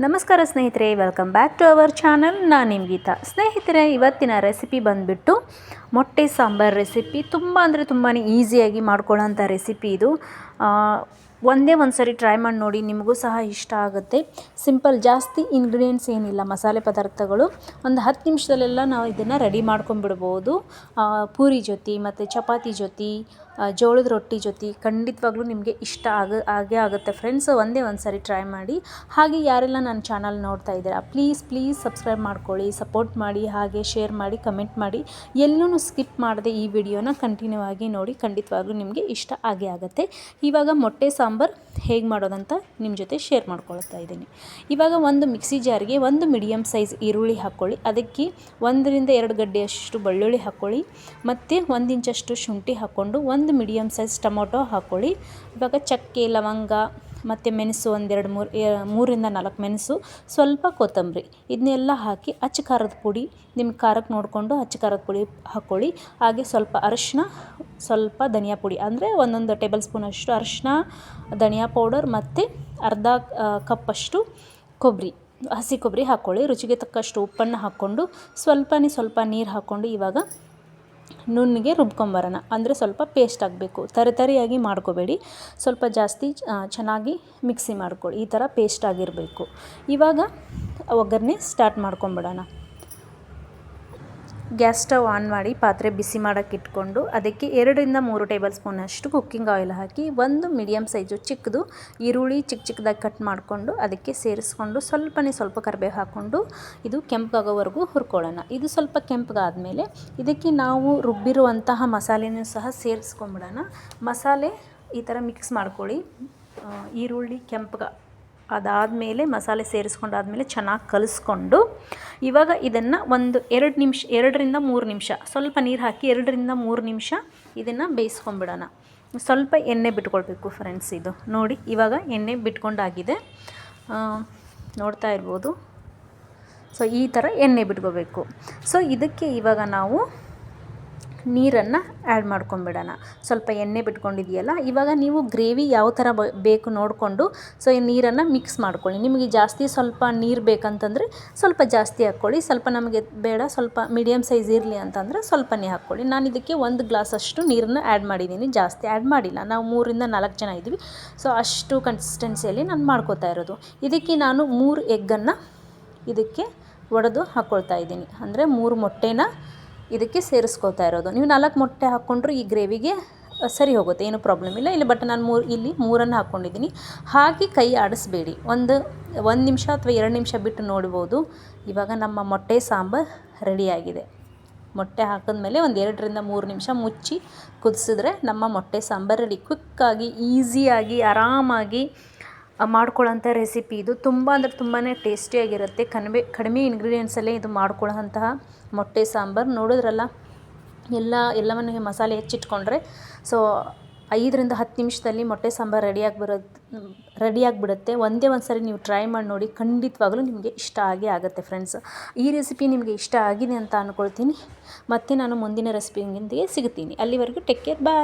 ನಮಸ್ಕಾರ ಸ್ನೇಹಿತರೆ, welcome back to our channel. ನಾನು ನಿಮ್ಮ ಗೀತಾ. ಸ್ನೇಹಿತರೆ, ಇವತ್ತಿನ ರೆಸಿಪಿ ಬಂದುಬಿಟ್ಟು ಮೊಟ್ಟೆ ಸಾಂಬಾರು ರೆಸಿಪಿ. ತುಂಬ ಅಂದರೆ ತುಂಬಾ ಈಸಿಯಾಗಿ ಮಾಡ್ಕೊಳ್ಳೋಂಥ ರೆಸಿಪಿ ಇದು. ಒಂದೇ ಒಂದು ಸರಿ ಟ್ರೈ ಮಾಡಿ ನೋಡಿ, ನಿಮಗೂ ಸಹ ಇಷ್ಟ ಆಗುತ್ತೆ. ಸಿಂಪಲ್, ಜಾಸ್ತಿ ಇಂಗ್ರೀಡಿಯೆಂಟ್ಸ್ ಏನಿಲ್ಲ, ಮಸಾಲೆ ಪದಾರ್ಥಗಳು. ಒಂದು 10 ನಿಮಿಷದಲ್ಲೆಲ್ಲ ನಾವು ಇದನ್ನು ರೆಡಿ ಮಾಡ್ಕೊಂಡ್ಬಿಡ್ಬೋದು. ಪೂರಿ ಜೊತೆ ಮತ್ತು ಚಪಾತಿ ಜೊತೆ, ಜೋಳದ ರೊಟ್ಟಿ ಜೊತೆ ಖಂಡಿತವಾಗ್ಲೂ ನಿಮಗೆ ಇಷ್ಟ ಆಗೇ ಆಗುತ್ತೆ ಫ್ರೆಂಡ್ಸ್. ಒಂದೇ ಒಂದು ಸಾರಿ ಟ್ರೈ ಮಾಡಿ. ಹಾಗೆ ಯಾರೆಲ್ಲ ನನ್ನ ಚಾನಲ್ ನೋಡ್ತಾ ಇದ್ದೀರಾ, ಪ್ಲೀಸ್ ಸಬ್ಸ್ಕ್ರೈಬ್ ಮಾಡ್ಕೊಳ್ಳಿ, ಸಪೋರ್ಟ್ ಮಾಡಿ, ಹಾಗೆ ಶೇರ್ ಮಾಡಿ, ಕಮೆಂಟ್ ಮಾಡಿ. ಎಲ್ಲೂ ಸ್ಕಿಪ್ ಮಾಡದೆ ಈ ವಿಡಿಯೋನ ಕಂಟಿನ್ಯೂ ಆಗಿ ನೋಡಿ, ಖಂಡಿತವಾಗ್ಲೂ ನಿಮಗೆ ಇಷ್ಟ ಆಗೇ ಆಗುತ್ತೆ. ಇವಾಗ ಮೊಟ್ಟೆ ಸಾಂಬಾರು ಹೇಗೆ ಮಾಡೋದಂತ ನಿಮ್ಮ ಜೊತೆ ಶೇರ್ ಮಾಡ್ಕೊಳ್ತಾ ಇದ್ದೀನಿ. ಇವಾಗ ಒಂದು ಮಿಕ್ಸಿ ಜಾರ್ಗೆ ಒಂದು ಮೀಡಿಯಮ್ ಸೈಜ್ ಈರುಳ್ಳಿ ಹಾಕ್ಕೊಳ್ಳಿ. ಅದಕ್ಕೆ 1-2 ಗಡ್ಡೆಯಷ್ಟು ಬೆಳ್ಳುಳ್ಳಿ ಹಾಕ್ಕೊಳ್ಳಿ. ಮತ್ತು 1 ಇಂಚಷ್ಟು ಶುಂಠಿ ಹಾಕ್ಕೊಂಡು ಒಂದು ಮೀಡಿಯಮ್ ಸೈಜ್ ಟೊಮೊಟೊ ಹಾಕ್ಕೊಳ್ಳಿ. ಇವಾಗ ಚಕ್ಕೆ, ಲವಂಗ ಮತ್ತು ಮೆಣಸು 3-4 ಮೆಣಸು, ಸ್ವಲ್ಪ ಕೊತ್ತಂಬರಿ, ಇದನ್ನೆಲ್ಲ ಹಾಕಿ ಅಚ್ಚ ಖಾರದ ಪುಡಿ, ನಿಮ್ಮ ಖಾರಕ್ಕೆ ನೋಡಿಕೊಂಡು ಅಚ್ಚ ಖಾರದ ಪುಡಿ ಹಾಕ್ಕೊಳ್ಳಿ. ಹಾಗೆ ಸ್ವಲ್ಪ ಅರಿಶಿನ, ಸ್ವಲ್ಪ ಧನಿಯಾ ಪುಡಿ, ಅಂದರೆ 1 ಟೇಬಲ್ ಸ್ಪೂನಷ್ಟು ಅರಿಶಿನ, ಧನಿಯಾ ಪೌಡರ್ ಮತ್ತು ಅರ್ಧ ಕಪ್ಪಷ್ಟು ಹಸಿ ಕೊಬ್ಬರಿ ಹಾಕ್ಕೊಳ್ಳಿ. ರುಚಿಗೆ ತಕ್ಕಷ್ಟು ಉಪ್ಪನ್ನು ಹಾಕ್ಕೊಂಡು ಸ್ವಲ್ಪ ನೀರು ಹಾಕ್ಕೊಂಡು ಇವಾಗ ನುಣ್ಣಗೆ ರುಬ್ಕೊಂಬರೋಣ. ಅಂದರೆ ಸ್ವಲ್ಪ ಪೇಸ್ಟ್ ಆಗಬೇಕು, ತರಿಯಾಗಿ ಮಾಡ್ಕೋಬೇಡಿ, ಸ್ವಲ್ಪ ಜಾಸ್ತಿ ಚೆನ್ನಾಗಿ ಮಿಕ್ಸಿ ಮಾಡ್ಕೊಳ್ಳಿ. ಈ ಥರ ಪೇಸ್ಟ್ ಆಗಿರಬೇಕು. ಇವಾಗ ಒಗ್ಗರಣೆ ಸ್ಟಾರ್ಟ್ ಮಾಡ್ಕೊಂಬಿಡೋಣ. ಗ್ಯಾಸ್ ಸ್ಟವ್ ಆನ್ ಮಾಡಿ ಪಾತ್ರೆ ಬಿಸಿ ಮಾಡೋಕ್ಕೆ ಇಟ್ಕೊಂಡು ಅದಕ್ಕೆ 2-3 ಟೇಬಲ್ ಸ್ಪೂನಷ್ಟು ಕುಕ್ಕಿಂಗ್ ಆಯಿಲ್ ಹಾಕಿ, ಒಂದು ಮೀಡಿಯಮ್ ಸೈಜು ಚಿಕ್ಕದು ಈರುಳ್ಳಿ ಚಿಕ್ಕದಾಗಿ ಕಟ್ ಮಾಡಿಕೊಂಡು ಅದಕ್ಕೆ ಸೇರಿಸ್ಕೊಂಡು ಸ್ವಲ್ಪ ಕರಿಬೇವು ಹಾಕ್ಕೊಂಡು ಇದು ಕೆಂಪಗಾಗೋವರೆಗೂ ಹುರ್ಕೊಳ್ಳೋಣ. ಇದು ಸ್ವಲ್ಪ ಕೆಂಪಗಾದಮೇಲೆ ಇದಕ್ಕೆ ನಾವು ರುಬ್ಬಿರುವಂತಹ ಮಸಾಲೆನೂ ಸಹ ಸೇರಿಸ್ಕೊಂಬಿಡೋಣ. ಮಸಾಲೆ ಈ ಥರ ಮಿಕ್ಸ್ ಮಾಡ್ಕೊಳ್ಳಿ. ಈರುಳ್ಳಿ ಅದಾದಮೇಲೆ ಮಸಾಲೆ ಸೇರಿಸ್ಕೊಂಡಾದಮೇಲೆ ಚೆನ್ನಾಗಿ ಕಲಿಸ್ಕೊಂಡು ಇವಾಗ ಇದನ್ನು ಒಂದು 2-3 ನಿಮಿಷ ಸ್ವಲ್ಪ ನೀರು ಹಾಕಿ 2-3 ನಿಮಿಷ ಇದನ್ನು ಬೇಯಿಸ್ಕೊಂಬಿಡೋಣ. ಸ್ವಲ್ಪ ಎಣ್ಣೆ ಬಿಟ್ಕೊಳ್ಬೇಕು ಫ್ರೆಂಡ್ಸ್. ಇದು ನೋಡಿ, ಇವಾಗ ಎಣ್ಣೆ ಬಿಟ್ಕೊಂಡಾಗಿದೆ, ನೋಡ್ತಾ ಇರ್ಬೋದು. ಸೊ ಈ ಥರ ಎಣ್ಣೆ ಬಿಟ್ಕೋಬೇಕು. ಸೊ ಇದಕ್ಕೆ ಇವಾಗ ನಾವು ನೀರನ್ನು ಆ್ಯಡ್ ಮಾಡ್ಕೊಂಬಿಡೋಣ. ಸ್ವಲ್ಪ ಎಣ್ಣೆ ಬಿಟ್ಕೊಂಡಿದೆಯಲ್ಲ, ಇವಾಗ ನೀವು ಗ್ರೇವಿ ಯಾವ ಥರ ಬೇಕು ನೋಡಿಕೊಂಡು ಸೊ ಈ ನೀರನ್ನು ಮಿಕ್ಸ್ ಮಾಡ್ಕೊಳ್ಳಿ. ನಿಮಗೆ ಜಾಸ್ತಿ ಸ್ವಲ್ಪ ನೀರು ಬೇಕಂತಂದರೆ ಸ್ವಲ್ಪ ಜಾಸ್ತಿ ಹಾಕ್ಕೊಳ್ಳಿ. ಸ್ವಲ್ಪ ನಮಗೆ ಬೇಡ, ಸ್ವಲ್ಪ ಮೀಡಿಯಮ್ ಸೈಜ್ ಇರಲಿ ಅಂತಂದರೆ ಸ್ವಲ್ಪನೇ ಹಾಕ್ಕೊಳ್ಳಿ. ನಾನು ಇದಕ್ಕೆ 1 ಗ್ಲಾಸಷ್ಟು ನೀರನ್ನು ಆ್ಯಡ್ ಮಾಡಿದ್ದೀನಿ, ಜಾಸ್ತಿ ಆ್ಯಡ್ ಮಾಡಿಲ್ಲ. ನಾವು 3-4 ಜನ ಇದ್ದೀವಿ, ಸೊ ಅಷ್ಟು ಕನ್ಸಿಸ್ಟೆನ್ಸಿಯಲ್ಲಿ ನಾನು ಮಾಡ್ಕೋತಾ ಇರೋದು. ಇದಕ್ಕೆ ನಾನು 3 ಎಗ್ಗನ್ನು ಇದಕ್ಕೆ ಒಡೆದು ಹಾಕ್ಕೊಳ್ತಾ ಇದ್ದೀನಿ. ಅಂದರೆ 3 ಮೊಟ್ಟೆನ ಇದಕ್ಕೆ ಸೇರಿಸ್ಕೊಳ್ತಾ ಇರೋದು. ನೀವು 4 ಮೊಟ್ಟೆ ಹಾಕ್ಕೊಂಡ್ರು ಈ ಗ್ರೇವಿಗೆ ಸರಿ ಹೋಗುತ್ತೆ, ಏನು ಪ್ರಾಬ್ಲಮ್ ಇಲ್ಲ. ಇಲ್ಲಿ ಬಟ್ ನಾನು ಇಲ್ಲಿ 3 ಹಾಕ್ಕೊಂಡಿದ್ದೀನಿ. ಹಾಗೆ ಕೈ ಆಡಿಸ್ಬೇಡಿ. ಒಂದು ನಿಮಿಷ ಅಥವಾ 2 ನಿಮಿಷ ಬಿಟ್ಟು ನೋಡ್ಬೋದು. ಇವಾಗ ನಮ್ಮ ಮೊಟ್ಟೆ ಸಾಂಬಾರು ರೆಡಿಯಾಗಿದೆ. ಮೊಟ್ಟೆ ಹಾಕಿದ್ಮೇಲೆ ಒಂದು 2-3 ನಿಮಿಷ ಮುಚ್ಚಿ ಕುದಿಸಿದ್ರೆ ನಮ್ಮ ಮೊಟ್ಟೆ ಸಾಂಬಾರು ರೆಡಿ. ಕ್ವಿಕ್ಕಾಗಿ, ಈಸಿಯಾಗಿ, ಆರಾಮಾಗಿ ಮಾಡ್ಕೊಳ್ಳೋಂಥ ರೆಸಿಪಿ ಇದು. ತುಂಬ ಅಂದರೆ ತುಂಬಾ ಟೇಸ್ಟಿಯಾಗಿರುತ್ತೆ. ಕಡಿಮೆ ಇಂಗ್ರೀಡಿಯೆಂಟ್ಸಲ್ಲೇ ಇದು ಮಾಡ್ಕೊಳ್ಳೋಂತಹ ಮೊಟ್ಟೆ ಸಾಂಬಾರು. ನೋಡಿದ್ರಲ್ಲ, ಎಲ್ಲವನ್ನು ಮಸಾಲೆ ಹೆಚ್ಚಿಟ್ಕೊಂಡ್ರೆ ಸೊ 5-10 ನಿಮಿಷದಲ್ಲಿ ಮೊಟ್ಟೆ ಸಾಂಬಾರು ರೆಡಿಯಾಗಿಬಿಡುತ್ತೆ. ಒಂದೇ ಒಂದು ಸರಿ ನೀವು ಟ್ರೈ ಮಾಡಿ ನೋಡಿ, ಖಂಡಿತವಾಗ್ಲೂ ನಿಮಗೆ ಇಷ್ಟ ಆಗೇ ಆಗುತ್ತೆ ಫ್ರೆಂಡ್ಸ್. ಈ ರೆಸಿಪಿ ನಿಮಗೆ ಇಷ್ಟ ಆಗಿದೆ ಅಂತ ಅಂದ್ಕೊಳ್ತೀನಿ. ಮತ್ತೆ ನಾನು ಮುಂದಿನ ರೆಸಿಪಿಯೊಂದಿಗೆ ಸಿಗ್ತೀನಿ. ಅಲ್ಲಿವರೆಗೂ ಟೇಕ್ ಕೇರ್, ಬಾಯ್.